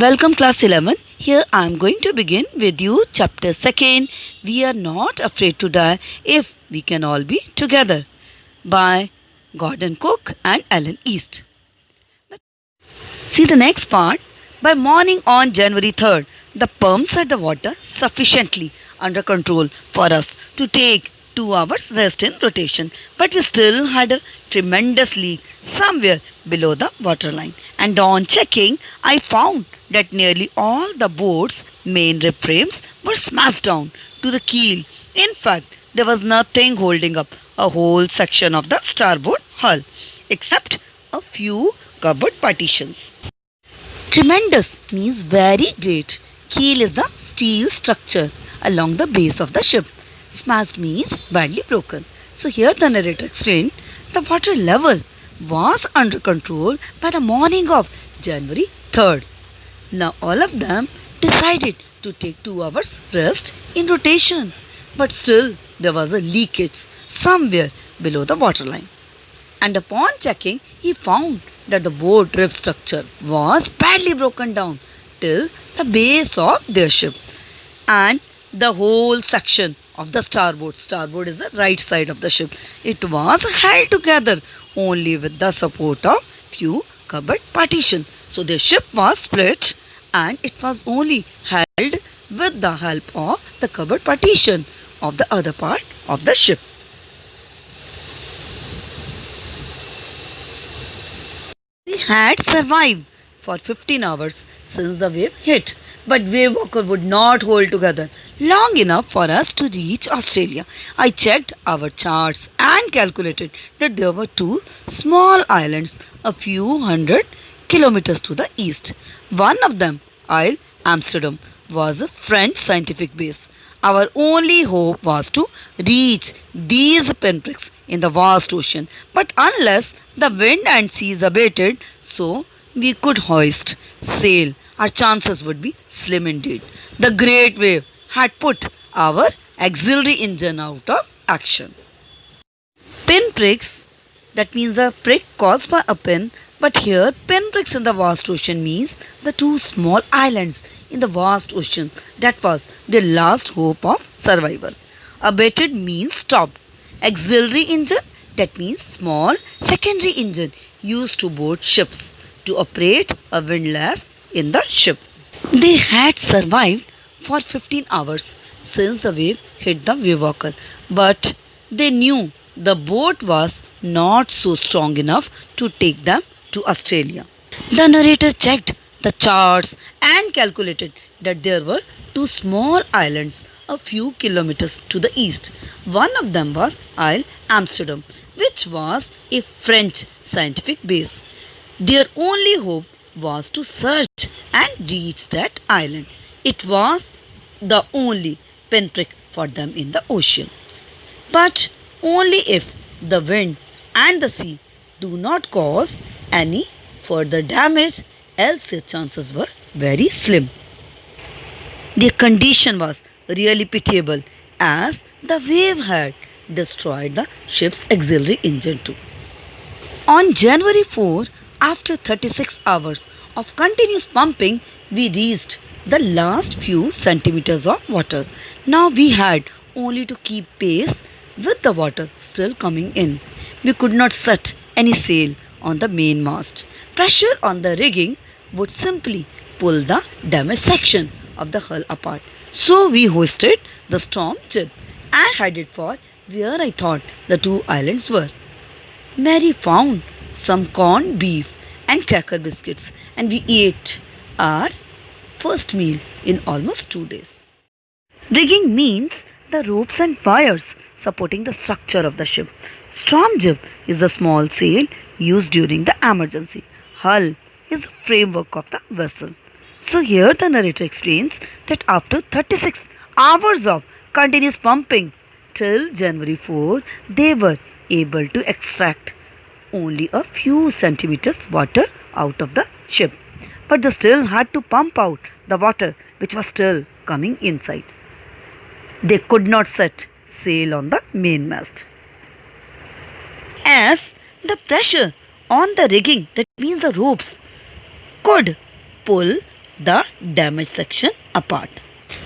Welcome class 11. Here I am going to begin with you chapter 2nd. We are not afraid to die if we can all be together by Gordon Cook and Ellen East. See the next part. By morning on January 3rd, the pumps had the water sufficiently under control for us to take 2 hours rest in rotation, but we still had a tremendous leak somewhere below the waterline. And on checking, I found that nearly all the boat's main rib frames were smashed down to the keel. In fact, there was nothing holding up a whole section of the starboard hull except a few cupboard partitions. Tremendous means very great. Keel is the steel structure along the base of the ship. Smashed means badly broken. So here the narrator explained the water level was under control by the morning of January 3rd. Now all of them decided to take 2 hours rest in rotation. But still there was a leakage somewhere below the waterline. And upon checking, he found that the boat rib structure was badly broken down till the base of their ship. And the whole section of the starboard is the right side of the ship, it was held together only with the support of few cupboard partition. So the ship was split and it was only held with the help of the cupboard partition of the other part of the ship. We had survived for 15 hours since the wave hit, but Wave Walker would not hold together long enough for us to reach Australia. I checked our charts and calculated that there were 2 small islands a few hundred kilometers to the east. One of them, Isle Amsterdam, was a French scientific base. Our only hope was to reach these pinpricks in the vast ocean, but unless the wind and seas abated, so we could hoist sail, our chances would be slim indeed. The great wave had put our auxiliary engine out of action. Pinpricks, that means a prick caused by a pin, but here pinpricks in the vast ocean means the 2 small islands in the vast ocean. That was their last hope of survival. Abated means stopped. Auxiliary engine, that means small secondary engine used to board ships to operate a windlass in the ship. They had survived for 15 hours since the wave hit the Wave Walker, but they knew the boat was not so strong enough to take them to Australia. The narrator checked the charts and calculated that there were 2 small islands a few kilometers to the east. One of them was Isle Amsterdam, which was a French scientific base. Their only hope was to search and reach that island. It was the only pinprick for them in the ocean. But only if the wind and the sea do not cause any further damage, else their chances were very slim. Their condition was really pitiable as the wave had destroyed the ship's auxiliary engine too. On January 4, after 36 hours of continuous pumping, we reached the last few centimeters of water. Now we had only to keep pace with the water still coming in. We could not set any sail on the main mast. Pressure on the rigging would simply pull the damaged section of the hull apart. So we hoisted the storm jib and headed for where I thought the 2 islands were. Mary found some corned beef and cracker biscuits, and we ate our first meal in almost 2 days. Rigging means the ropes and wires supporting the structure of the ship. Storm jib is the small sail used during the emergency. Hull is the framework of the vessel. So here the narrator explains that after 36 hours of continuous pumping till January 4, they were able to extract only a few centimeters water out of the ship. But they still had to pump out the water which was still coming inside. They could not set sail on the mainmast, as the pressure on the rigging, that means the ropes, could pull the damaged section apart.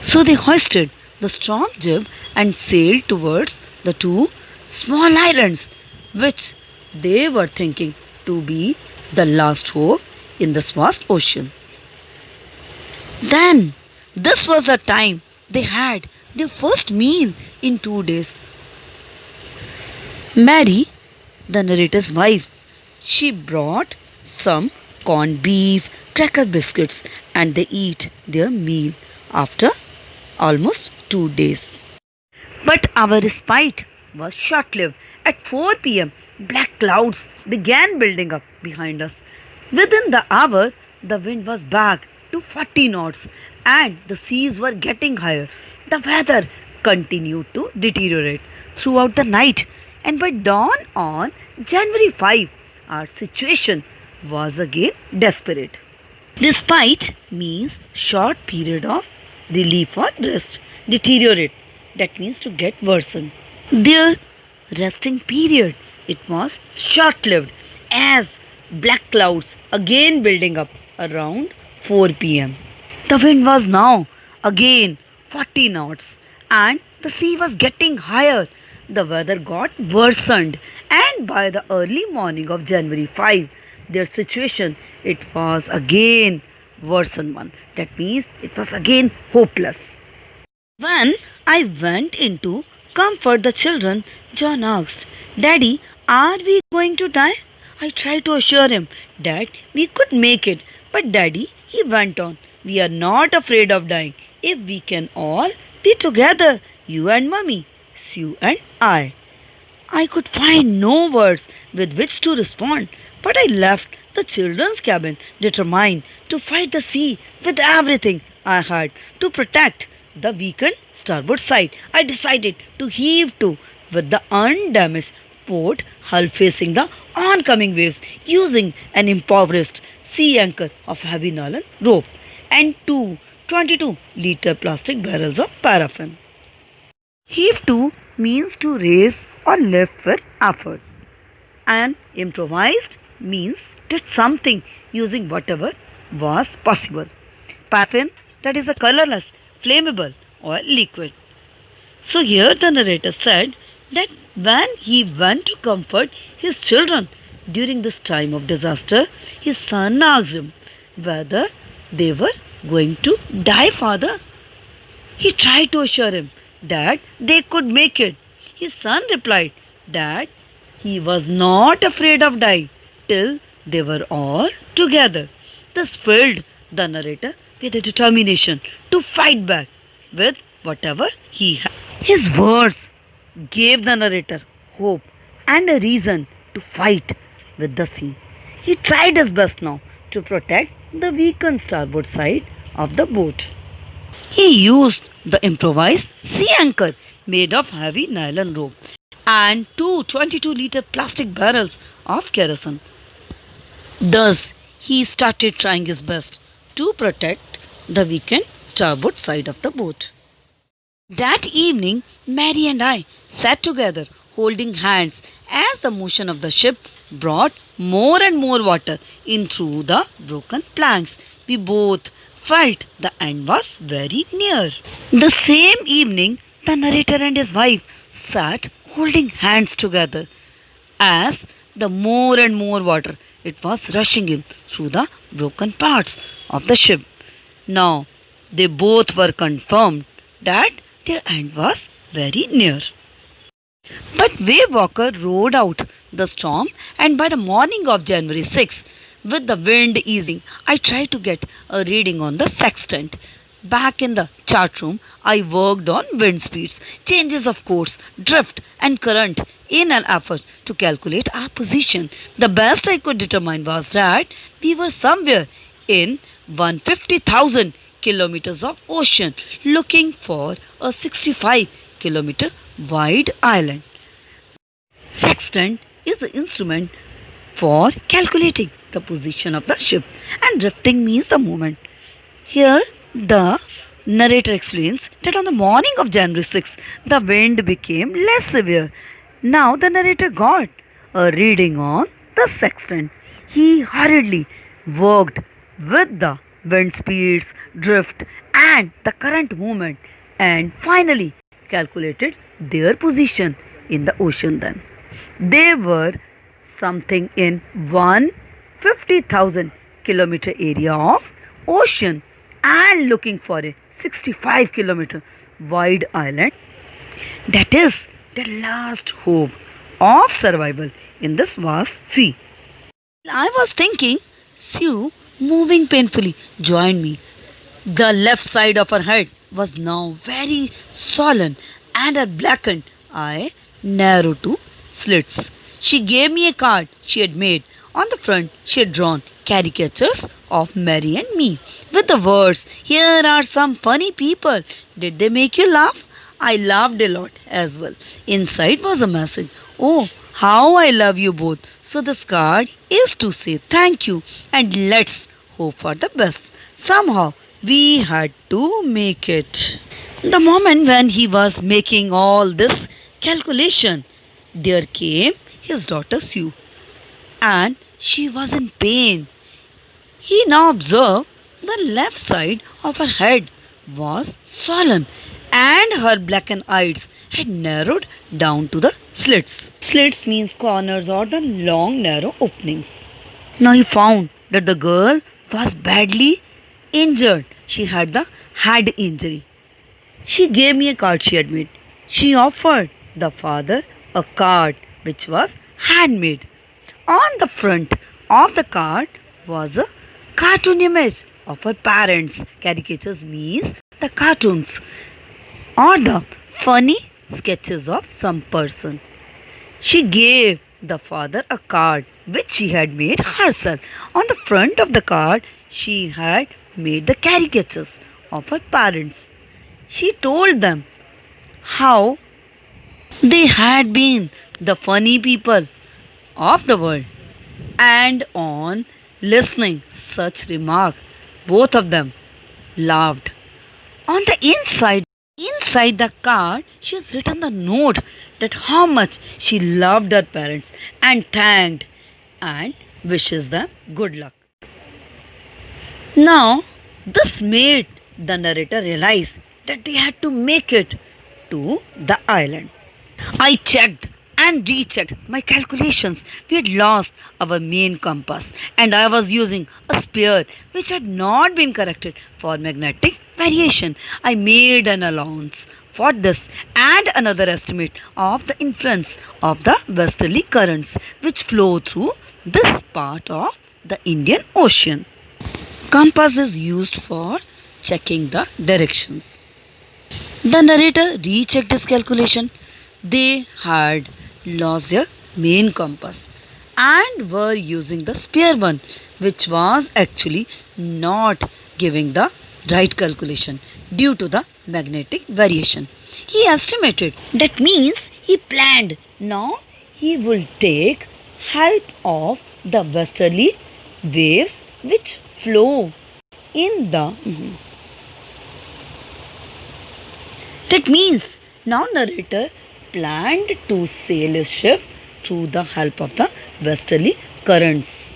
So they hoisted the strong jib and sailed towards the two small islands, which they were thinking to be the last hope in this vast ocean. Then, this was the time they had their first meal in 2 days. Mary, the narrator's wife, she brought some corned beef, cracker biscuits, and they eat their meal after almost 2 days. But our respite was short lived. At 4 p.m., black clouds began building up behind us. Within the hour, the wind was back to 40 knots and the seas were getting higher. The weather continued to deteriorate throughout the night, and by dawn on January 5, our situation was again desperate. Respite means short period of relief or rest. Deteriorate, that means to get worsen. Their resting period, it was short lived as black clouds again building up around 4 p.m. The wind was now again 40 knots and the sea was getting higher. The weather got worsened, and by the early morning of January 5, their situation, it was again worsened one. That means it was again hopeless. When I went in to comfort the children, John asked, "Daddy, are we going to die?" I tried to assure him that we could make it, but Daddy, he went on, "We are not afraid of dying if we can all be together, you and Mummy, Sue and I." I could find no words with which to respond, but I left the children's cabin determined to fight the sea with everything I had to protect the weakened starboard side. I decided to heave to with the undamaged port hull facing the oncoming waves using an improvised sea anchor of heavy nylon rope and two 22-liter plastic barrels of paraffin. Heave to means to raise or lift with effort, and improvised means did something using whatever was possible. Paraffin, that is a colorless, flammable or liquid. So here the narrator said that when he went to comfort his children during this time of disaster, his son asked him whether they were going to die, father. He tried to assure him that they could make it. His son replied that he was not afraid of dying till they were all together. This filled the narrator with a determination to fight back with whatever he had. His words gave the narrator hope and a reason to fight with the sea. He tried his best now to protect the weakened starboard side of the boat. He used the improvised sea anchor made of heavy nylon rope and two 22-liter plastic barrels of kerosene. Thus, he started trying his best to protect the weakened starboard side of the boat. That evening, Mary and I sat together holding hands as the motion of the ship brought more and more water in through the broken planks. We both felt the end was very near. The same evening, the narrator and his wife sat holding hands together as the more and more water it was rushing in through the broken parts of the ship. Now, they both were confirmed that their end was very near. But Wave Walker rode out the storm, and by the morning of January 6, with the wind easing, I tried to get a reading on the sextant. Back in the chart room, I worked on wind speeds, changes of course, drift, and current in an effort to calculate our position. The best I could determine was that we were somewhere in 150,000 kilometers of ocean looking for a 65-kilometer wide island. Sextant is the instrument for calculating the position of the ship, and drifting means the movement. Here the narrator explains that on the morning of January 6, the wind became less severe. Now the narrator got a reading on the sextant. He hurriedly worked with the wind speeds, drift, and the current movement, and finally calculated their position in the ocean. Then they were something in 150,000 kilometer area of ocean and looking for a 65-kilometer wide island that is the last hope of survival in this vast sea. I was thinking, Sue, moving painfully, joined me. The left side of her head was now very swollen and her blackened eye narrowed to slits. She gave me a card she had made. On the front, she had drawn caricatures of Mary and me with the words, "Here are some funny people. Did they make you laugh?" I laughed a lot as well. Inside was a message. "Oh, how I love you both." So this card is to say thank you and let's hope for the best. Somehow we had to make it. The moment when he was making all this calculation, there came his daughter Sue, and she was in pain. He now observed the left side of her head was swollen and her blackened eyes had narrowed down to the slits. Slits means corners or the long narrow openings. Now he found that the girl was badly injured. She had the head injury. She gave me a card she had made. She offered the father a card which was handmade. On the front of the card was a cartoon image of her parents. Caricatures means the cartoons or the funny sketches of some person. She gave the father a card which she had made herself. On the front of the card, she had made the caricatures of her parents. She told them how they had been the funny people of the world, and on listening such remark, both of them laughed. On the inside the card, she has written the note that how much she loved her parents and thanked and wishes them good luck. Now, this made the narrator realize that they had to make it to the island. I checked and rechecked my calculations. We had lost our main compass, and I was using a spear which had not been corrected for magnetic variation. I made an allowance for this and another estimate of the influence of the westerly currents which flow through this part of the Indian Ocean. Compass is used for checking the directions. The narrator rechecked his calculation. They had lost their main compass and were using the spare one, which was actually not giving the right calculation due to the magnetic variation. He estimated, that means he planned. Now he will take help of the westerly waves which flow in the that means now narrator planned to sail his ship through the help of the westerly currents.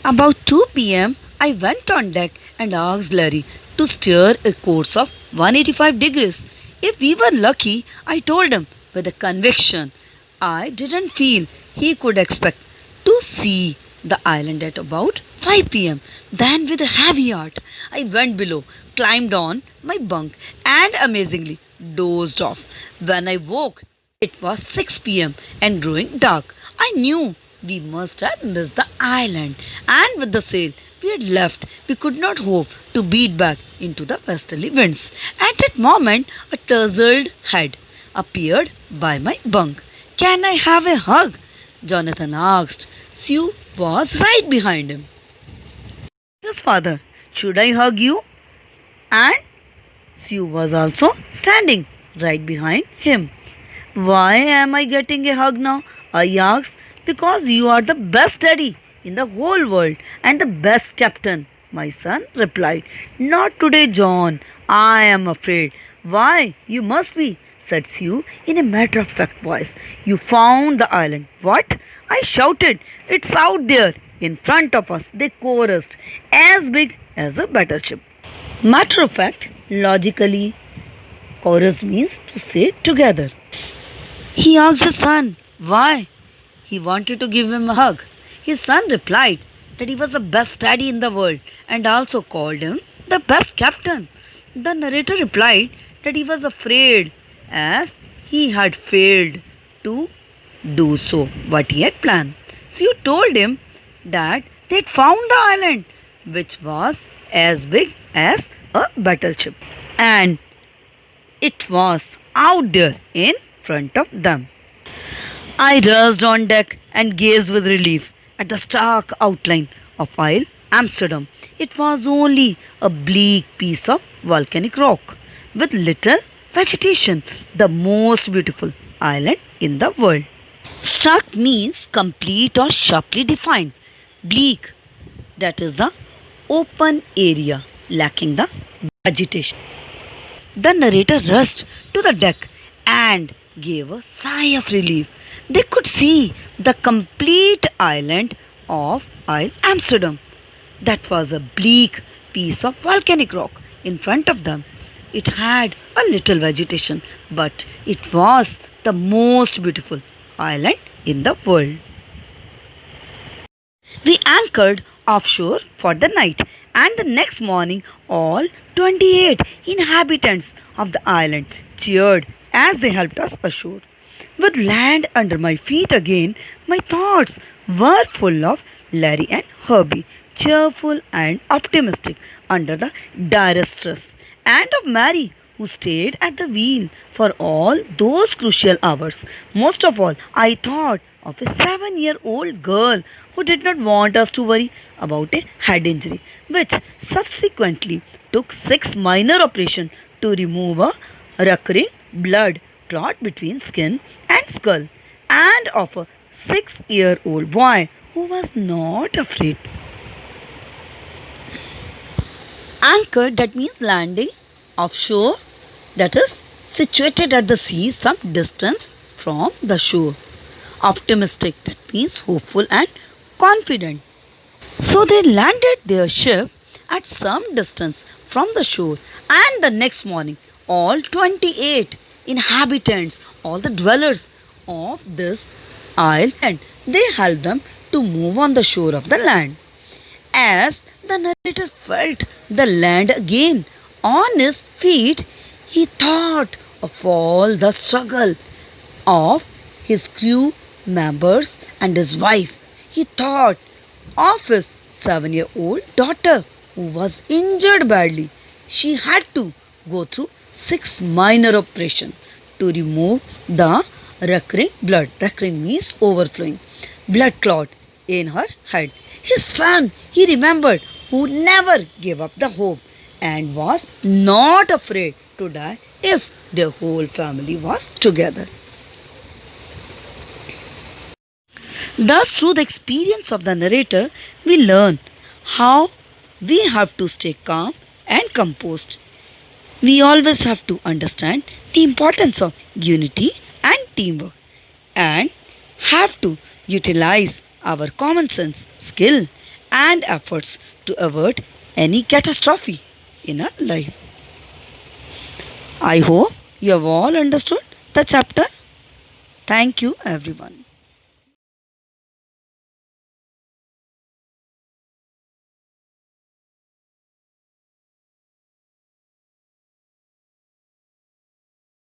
About 2 p.m., I went on deck and asked Larry to steer a course of 185 degrees. If we were lucky, I told him with a conviction. I didn't feel he could expect to see the island at about 5 p.m. Then, with a heavy heart, I went below, climbed on my bunk, and amazingly dozed off. When I woke, it was 6 p.m. and growing dark. I knew we must have missed the island, and with the sail we had left, we could not hope to beat back into the westerly winds. At that moment, a tousled head appeared by my bunk. "Can I have a hug?" Jonathan asked. Sue was right behind him. "Yes, father, should I hug you?" And Sue was also standing right behind him. "Why am I getting a hug now?" I asked. "Because you are the best daddy in the whole world and the best captain," my son replied. "Not today, John. I am afraid." "Why, you must be," said Sue in a matter-of-fact voice. "You found the island." "What?" I shouted. "It's out there in front of us, they chorused, as big as a battleship. Matter of fact, logically, chorused means to say together. He asked his son why he wanted to give him a hug. His son replied that he was the best daddy in the world and also called him the best captain. The narrator replied that he was afraid as he had failed to do so what he had planned. So you told him that they had found the island which was as big as a battleship and it was out there in front of them. I rushed on deck and gazed with relief at the stark outline of Isle Amsterdam. It was only a bleak piece of volcanic rock with little vegetation, the most beautiful island in the world. Stark means complete or sharply defined. Bleak, that is the open area lacking the vegetation. The narrator rushed to the deck and gave a sigh of relief. They could see the complete island of Isle Amsterdam. That was a bleak piece of volcanic rock in front of them. It had a little vegetation, but it was the most beautiful island in the world. We anchored offshore for the night, and the next morning, all 28 inhabitants of the island cheered as they helped us ashore. With land under my feet again, my thoughts were full of Larry and Herbie, cheerful and optimistic under the direst stress, and of Mary, who stayed at the wheel for all those crucial hours. Most of all, I thought of a 7-year-old girl who did not want us to worry about a head injury, which subsequently took 6 minor operations to remove a recurring blood clot between skin and skull, and of a 6-year-old boy who was not afraid. Anchored, that means landing offshore, that is situated at the sea some distance from the shore. Optimistic, that means hopeful and confident. So they landed their ship at some distance from the shore, and the next morning, all 28 inhabitants, all the dwellers of this island, they helped them to move on the shore of the land. As the narrator felt the land again on his feet, he thought of all the struggle of his crew members and his wife. He thought of his 7-year-old daughter who was injured badly. She had to go through 6 minor operations to remove the recurring blood. Recurring means overflowing blood clot in her head. His son, he remembered, who never gave up the hope and was not afraid to die if their whole family was together. Thus, through the experience of the narrator, we learn how we have to stay calm and composed. We always have to understand the importance of unity and teamwork and have to utilize our common sense, skill, and efforts to avert any catastrophe in our life. I hope you have all understood the chapter. Thank you, everyone.